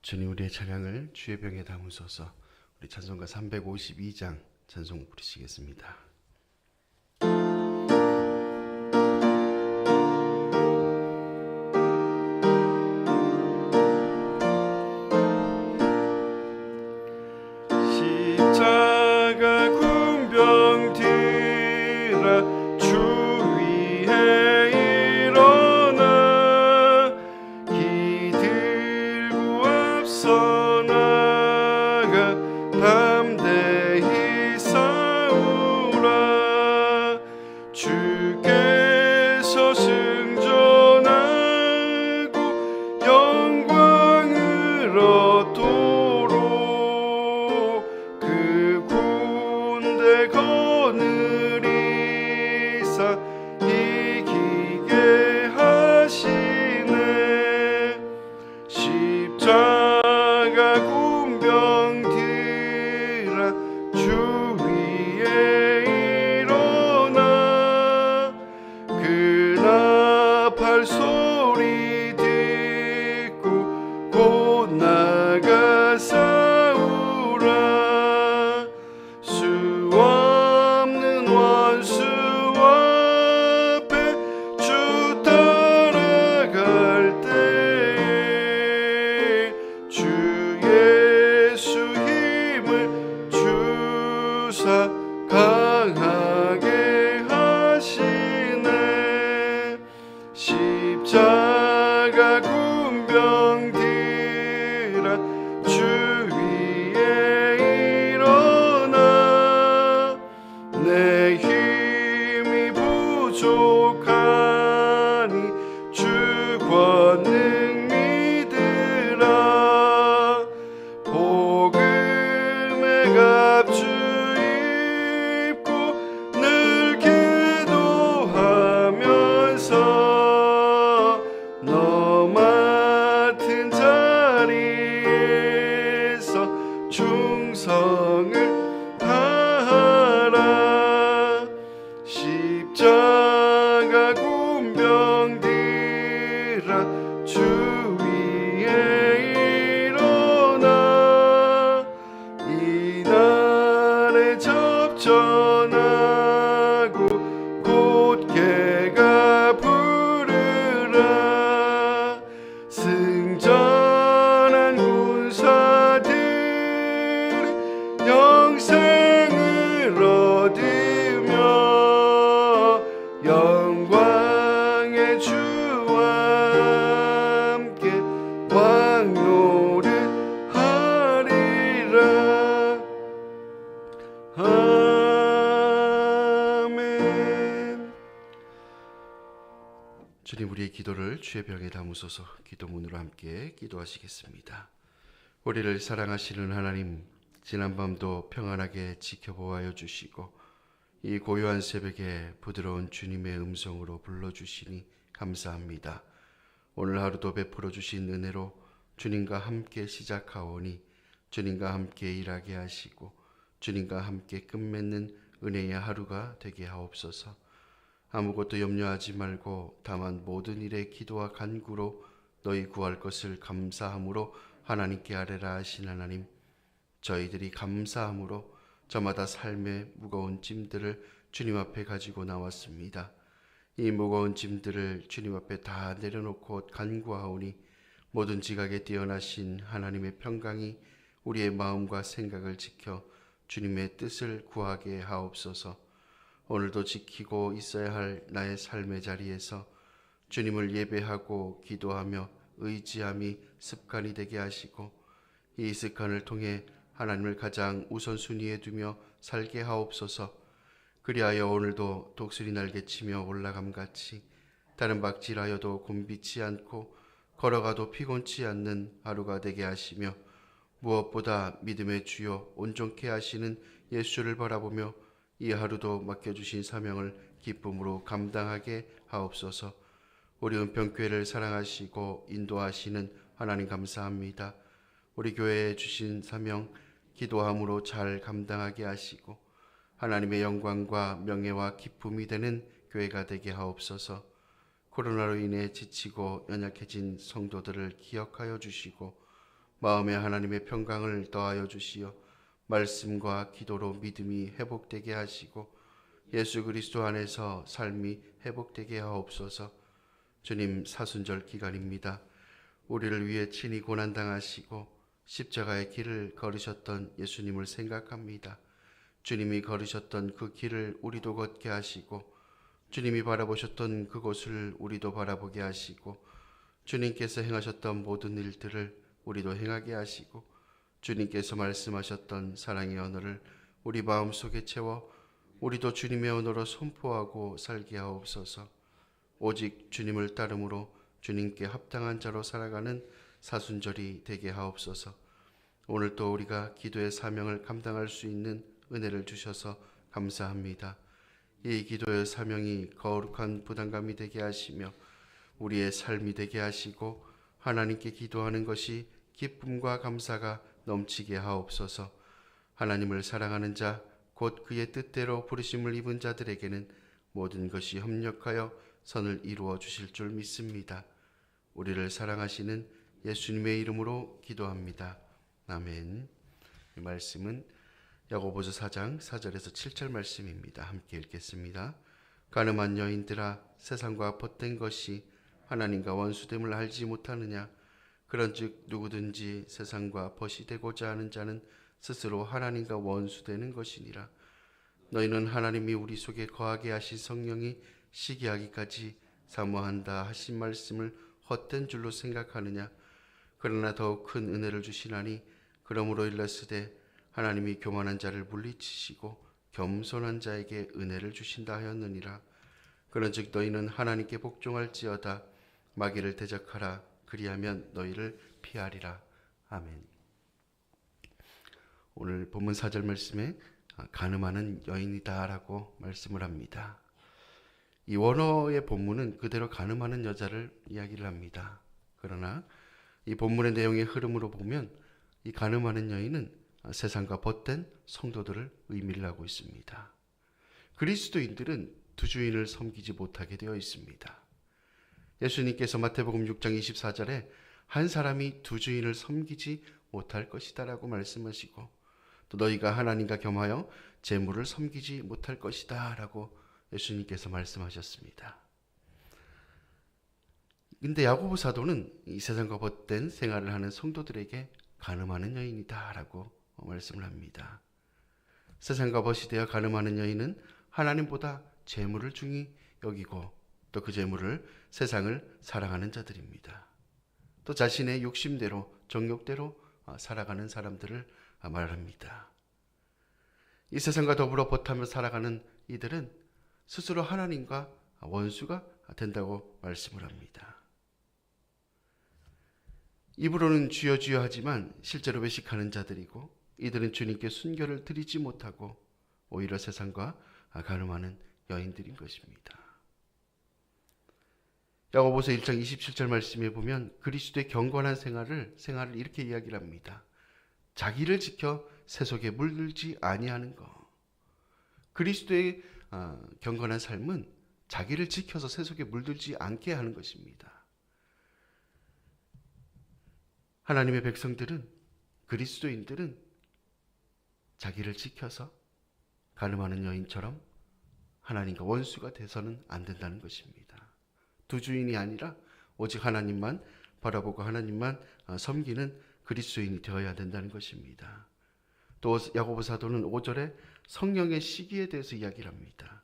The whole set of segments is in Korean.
주님 우리의 찬양을 주의 병에 담으소서. 우리 찬송가 352장 찬송 부르시겠습니다. 십자가 군병 들어 주 위에 일어나 기 들고 앞서 나가 담대히 싸우라. 주께서 승전하고 영광을 얻도록 그 군대 거느리사 이기게 하시네. 십자가 군병 들어 주 위에 일어나 그 나팔 소리 듣고 곧 나가 싸우라. 수 없는 원수 앞에 주 따라갈 때에 주 예수 힘을 주사 강하게 하시네. 십자가 군병 들어 주 위에 일어나 내 힘이 부족하니 주 권능 믿으라. 복음의 갑주 입고 늘 기도하면서 너 맡은 자리에서 충성을 다하라. 십자가 군병 들어 주 위에 일어나 이날에 접전하고 곧개가 부르라. 승전한 군사들이 영생을 얻으며 영광의 주와 함께 왕노릇하리라. 아멘. 주님 우리의 기도를 주의 병에 담으소서. 기도문으로 함께 기도하시겠습니다. 우리를 사랑하시는 하나님, 지난밤도 평안하게 지켜보아여 주시고 이 고요한 새벽에 부드러운 주님의 음성으로 불러주시니 감사합니다. 오늘 하루도 베풀어 주신 은혜로 주님과 함께 시작하오니 주님과 함께 일하게 하시고 주님과 함께 끝맺는 은혜의 하루가 되게 하옵소서. 아무것도 염려하지 말고 다만 모든 일에 기도와 간구로 너희 구할 것을 감사함으로 하나님께 아뢰라 하신 하나님, 저희들이 감사함으로 저마다 삶의 무거운 짐들을 주님 앞에 가지고 나왔습니다. 이 무거운 짐들을 주님 앞에 다 내려놓고 간구하오니 모든 지각에 뛰어나신 하나님의 평강이 우리의 마음과 생각을 지켜 주님의 뜻을 구하게 하옵소서. 오늘도 지키고 있어야 할 나의 삶의 자리에서 주님을 예배하고 기도하며 의지함이 습관이 되게 하시고 이 습관을 통해 하나님을 가장 우선순위에 두며 살게 하옵소서. 그리하여 오늘도 독수리 날개치며 올라감같이 다른 박질하여도 곤비치 않고 걸어가도 피곤치 않는 하루가 되게 하시며 무엇보다 믿음의 주요 온전케 하시는 예수를 바라보며 이 하루도 맡겨주신 사명을 기쁨으로 감당하게 하옵소서. 우리 은평교회를 사랑하시고 인도하시는 하나님 감사합니다. 우리 교회에 주신 사명 기도함으로 잘 감당하게 하시고 하나님의 영광과 명예와 기쁨이 되는 교회가 되게 하옵소서. 코로나로 인해 지치고 연약해진 성도들을 기억하여 주시고 마음에 하나님의 평강을 더하여 주시어 말씀과 기도로 믿음이 회복되게 하시고 예수 그리스도 안에서 삶이 회복되게 하옵소서. 주님, 사순절 기간입니다. 우리를 위해 친히 고난당하시고 십자가의 길을 걸으셨던 예수님을 생각합니다. 주님이 걸으셨던 그 길을 우리도 걷게 하시고 주님이 바라보셨던 그곳을 우리도 바라보게 하시고 주님께서 행하셨던 모든 일들을 우리도 행하게 하시고 주님께서 말씀하셨던 사랑의 언어를 우리 마음속에 채워 우리도 주님의 언어로 선포하고 살게 하옵소서. 오직 주님을 따름으로 주님께 합당한 자로 살아가는 사순절이 되게 하옵소서. 오늘 또 우리가 기도의 사명을 감당할 수 있는 은혜를 주셔서 감사합니다. 이 기도의 사명이 거룩한 부담감이 되게 하시며 우리의 삶이 되게 하시고 하나님께 기도하는 것이 기쁨과 감사가 넘치게 하옵소서. 하나님을 사랑하는 자, 곧 그의 뜻대로 부르심을 입은 자들에게는 모든 것이 협력하여 선을 이루어 주실 줄 믿습니다. 우리를 사랑하시는 예수님의 이름으로 기도합니다. 아멘. 이 말씀은 야고보서 4장 4절에서 7절 말씀입니다. 함께 읽겠습니다. 가늠한 여인들아, 세상과 벗된 것이 하나님과 원수됨을 알지 못하느냐? 그런즉 누구든지 세상과 벗이 되고자 하는 자는 스스로 하나님과 원수되는 것이니라. 너희는 하나님이 우리 속에 거하게 하신 성령이 시기하기까지 사모한다 하신 말씀을 헛된 줄로 생각하느냐? 그러나 더욱 큰 은혜를 주시나니 그러므로 일렀으되 하나님이 교만한 자를 물리치시고 겸손한 자에게 은혜를 주신다 하였느니라. 그런즉 너희는 하나님께 복종할지어다. 마귀를 대적하라. 그리하면 너희를 피하리라. 아멘. 오늘 본문 4절 말씀에 가늠하는 여인이다라고 말씀을 합니다. 이 원어의 본문은 그대로 가늠하는 여자를 이야기를 합니다. 그러나 이 본문의 내용의 흐름으로 보면 이 가늠하는 여인은 세상과 벗된 성도들을 의미를 하고 있습니다. 그리스도인들은 두 주인을 섬기지 못하게 되어 있습니다. 예수님께서 마태복음 6장 24절에 한 사람이 두 주인을 섬기지 못할 것이다 라고 말씀하시고 또 너희가 하나님과 겸하여 재물을 섬기지 못할 것이다 라고 예수님께서 말씀하셨습니다. 근데 야고보 사도는 이 세상과 벗된 생활을 하는 성도들에게 가늠하는 여인이다 라고 말씀을 합니다. 세상과 벗이 되어 가늠하는 여인은 하나님보다 재물을 중히 여기고 또 그 재물을 세상을 사랑하는 자들입니다. 또 자신의 욕심대로 정욕대로 살아가는 사람들을 말합니다. 이 세상과 더불어 벗하며 살아가는 이들은 스스로 하나님과 원수가 된다고 말씀을 합니다. 입으로는 주여 주여 하지만 실제로 외식하는 자들이고 이들은 주님께 순교를 드리지 못하고 오히려 세상과 가늠하는 여인들인 것입니다. 야고보서 1장 27절 말씀에 보면 그리스도의 경건한 생활을 이렇게 이야기를 합니다. 자기를 지켜 세속에 물들지 아니하는 것. 그리스도의 경건한 삶은 자기를 지켜서 세속에 물들지 않게 하는 것입니다. 하나님의 백성들은, 그리스도인들은 자기를 지켜서 가늠하는 여인처럼 하나님과 원수가 돼서는 안 된다는 것입니다. 두 주인이 아니라 오직 하나님만 바라보고 하나님만 섬기는 그리스도인이 되어야 된다는 것입니다. 또 야고보 사도는 5절에 성령의 시기에 대해서 이야기를 합니다.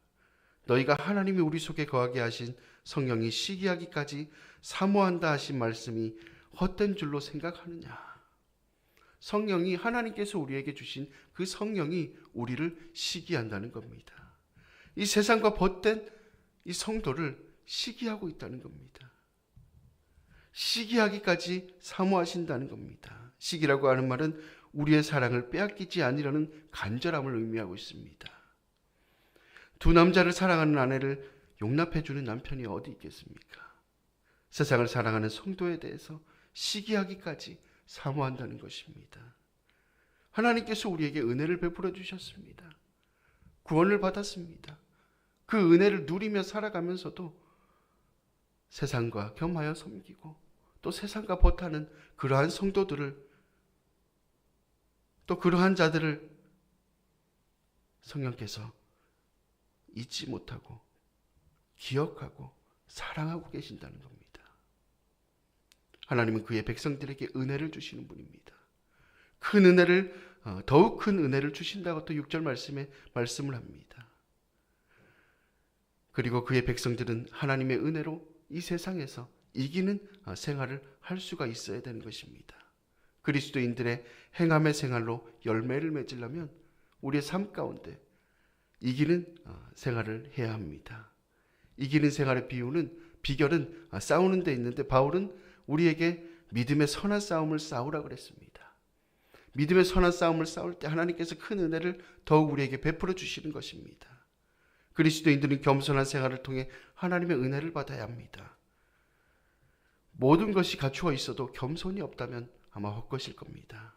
너희가 하나님이 우리 속에 거하게 하신 성령이 시기하기까지 사모한다 하신 말씀이 헛된 줄로 생각하느냐? 성령이 하나님께서 우리에게 주신 그 성령이 우리를 시기한다는 겁니다. 이 세상과 벗된 이 성도를 시기하고 있다는 겁니다. 시기하기까지 사모하신다는 겁니다. 시기라고 하는 말은 우리의 사랑을 빼앗기지 아니려는 간절함을 의미하고 있습니다. 두 남자를 사랑하는 아내를 용납해주는 남편이 어디 있겠습니까? 세상을 사랑하는 성도에 대해서 시기하기까지 사모한다는 것입니다. 하나님께서 우리에게 은혜를 베풀어 주셨습니다. 구원을 받았습니다. 그 은혜를 누리며 살아가면서도 세상과 겸하여 섬기고 또 세상과 벗하는 그러한 성도들을 또 그러한 자들을 성령께서 잊지 못하고 기억하고 사랑하고 계신다는 겁니다. 하나님은 그의 백성들에게 은혜를 주시는 분입니다. 큰 은혜를 더욱 큰 은혜를 주신다고 또 6절 말씀에 말씀을 합니다. 그리고 그의 백성들은 하나님의 은혜로 이 세상에서 이기는 생활을 할 수가 있어야 되는 것입니다. 그리스도인들의 행함의 생활로 열매를 맺으려면 우리의 삶 가운데 이기는 생활을 해야 합니다. 이기는 생활의 비결은 싸우는 데 있는데 바울은 우리에게 믿음의 선한 싸움을 싸우라 그랬습니다. 믿음의 선한 싸움을 싸울 때 하나님께서 큰 은혜를 더욱 우리에게 베풀어 주시는 것입니다. 그리스도인들은 겸손한 생활을 통해 하나님의 은혜를 받아야 합니다. 모든 것이 갖추어 있어도 겸손이 없다면 아마 헛것일 겁니다.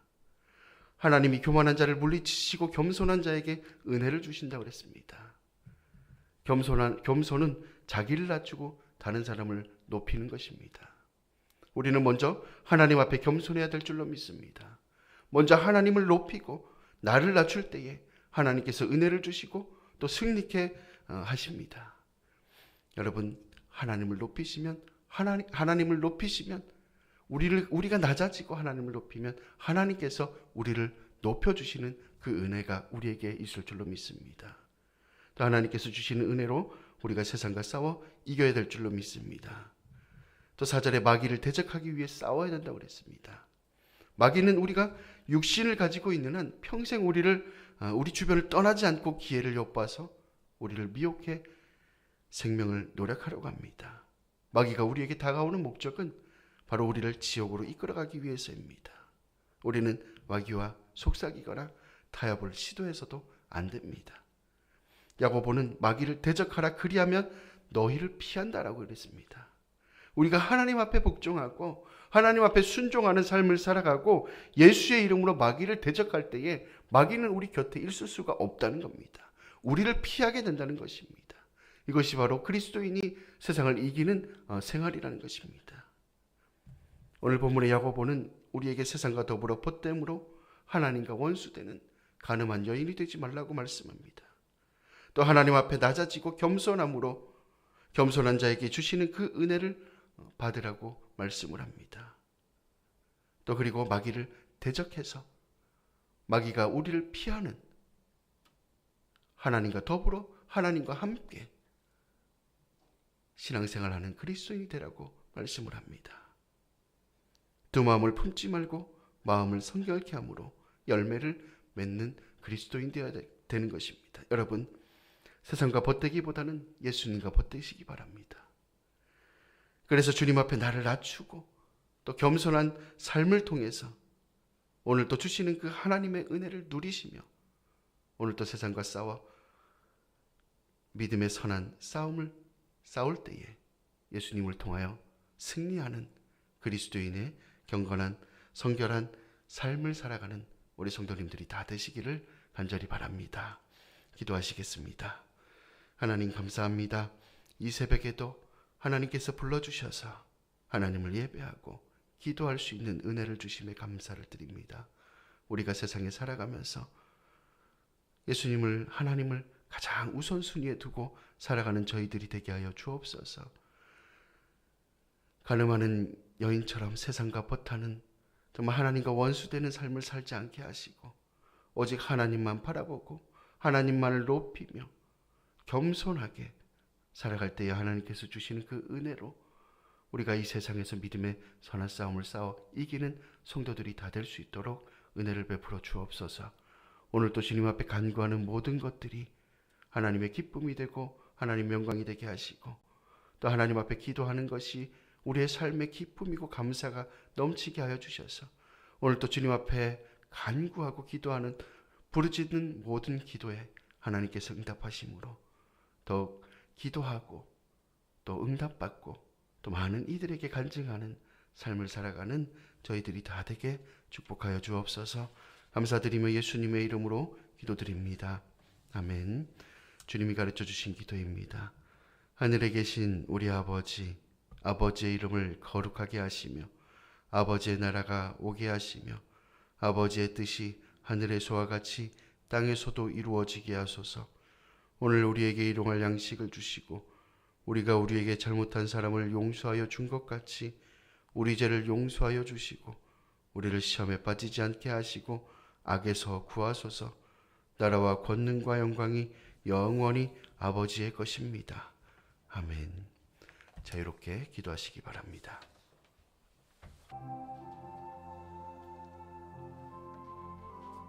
하나님이 교만한 자를 물리치시고 겸손한 자에게 은혜를 주신다고 그랬습니다. 겸손은 자기를 낮추고 다른 사람을 높이는 것입니다. 우리는 먼저 하나님 앞에 겸손해야 될 줄로 믿습니다. 먼저 하나님을 높이고 나를 낮출 때에 하나님께서 은혜를 주시고 또 승리케 하십니다. 여러분, 하나님을 높이시면 우리가 낮아지고 하나님을 높이면 하나님께서 우리를 높여주시는 그 은혜가 우리에게 있을 줄로 믿습니다. 또 하나님께서 주시는 은혜로 우리가 세상과 싸워 이겨야 될 줄로 믿습니다. 또 4절에 마귀를 대적하기 위해 싸워야 된다고 그랬습니다. 마귀는 우리가 육신을 가지고 있는 한 평생 우리 주변을 떠나지 않고 기회를 엿봐서 우리를 미혹해 생명을 노력하려고 합니다. 마귀가 우리에게 다가오는 목적은 바로 우리를 지옥으로 이끌어가기 위해서입니다. 우리는 마귀와 속삭이거나 타협을 시도해서도 안 됩니다. 야고보는 마귀를 대적하라 그리하면 너희를 피한다라고 그랬습니다. 우리가 하나님 앞에 복종하고 하나님 앞에 순종하는 삶을 살아가고 예수의 이름으로 마귀를 대적할 때에 마귀는 우리 곁에 있을 수가 없다는 겁니다. 우리를 피하게 된다는 것입니다. 이것이 바로 그리스도인이 세상을 이기는 생활이라는 것입니다. 오늘 본문의 야고보는 우리에게 세상과 더불어 벗됨으로 하나님과 원수되는 간음한 여인이 되지 말라고 말씀합니다. 또 하나님 앞에 낮아지고 겸손함으로 겸손한 자에게 주시는 그 은혜를 받으라고 말씀을 합니다. 또 그리고 마귀를 대적해서 마귀가 우리를 피하는 하나님과 더불어 하나님과 함께 신앙생활하는 그리스도인이 되라고 말씀을 합니다. 두 마음을 품지 말고 마음을 성결케 함으로 열매를 맺는 그리스도인 되어야 되는 것입니다. 여러분, 세상과 벗되기보다는 예수님과 벗되시기 바랍니다. 그래서 주님 앞에 나를 낮추고 또 겸손한 삶을 통해서 오늘 또 주시는 그 하나님의 은혜를 누리시며 오늘 또 세상과 싸워 믿음의 선한 싸움을 싸울 때에 예수님을 통하여 승리하는 그리스도인의 경건한 성결한 삶을 살아가는 우리 성도님들이 다 되시기를 간절히 바랍니다. 기도하시겠습니다. 하나님 감사합니다. 이 새벽에도 하나님께서 불러주셔서 하나님을 예배하고 기도할 수 있는 은혜를 주심에 감사를 드립니다. 우리가 세상에 살아가면서 예수님을 하나님을 가장 우선순위에 두고 살아가는 저희들이 되게 하여 주옵소서. 가늠하는 여인처럼 세상과 벗하는 정말 하나님과 원수되는 삶을 살지 않게 하시고 오직 하나님만 바라보고 하나님만을 높이며 겸손하게 살아갈 때에 하나님께서 주시는 그 은혜로 우리가 이 세상에서 믿음의 선한 싸움을 싸워 이기는 성도들이 다 될 수 있도록 은혜를 베풀어 주옵소서. 오늘 또 주님 앞에 간구하는 모든 것들이 하나님의 기쁨이 되고 하나님 영광이 되게 하시고 또 하나님 앞에 기도하는 것이 우리의 삶의 기쁨이고 감사가 넘치게 하여 주셔서 오늘 또 주님 앞에 간구하고 기도하는 부르짖는 모든 기도에 하나님께서 응답하심으로 더욱 기도하고 또 응답받고 또 많은 이들에게 간증하는 삶을 살아가는 저희들이 다 되게 축복하여 주옵소서. 감사드리며 예수님의 이름으로 기도드립니다. 아멘. 주님이 가르쳐 주신 기도입니다. 하늘에 계신 우리 아버지, 아버지의 이름을 거룩하게 하시며 아버지의 나라가 오게 하시며 아버지의 뜻이 하늘에서와 같이 땅에서도 이루어지게 하소서. 오늘 우리에게 일용할 양식을 주시고 우리가 우리에게 잘못한 사람을 용서하여 준 것 같이 우리 죄를 용서하여 주시고 우리를 시험에 빠지지 않게 하시고 악에서 구하소서. 나라와 권능과 영광이 영원히 아버지의 것입니다. 아멘. 자유롭게 기도하시기 바랍니다.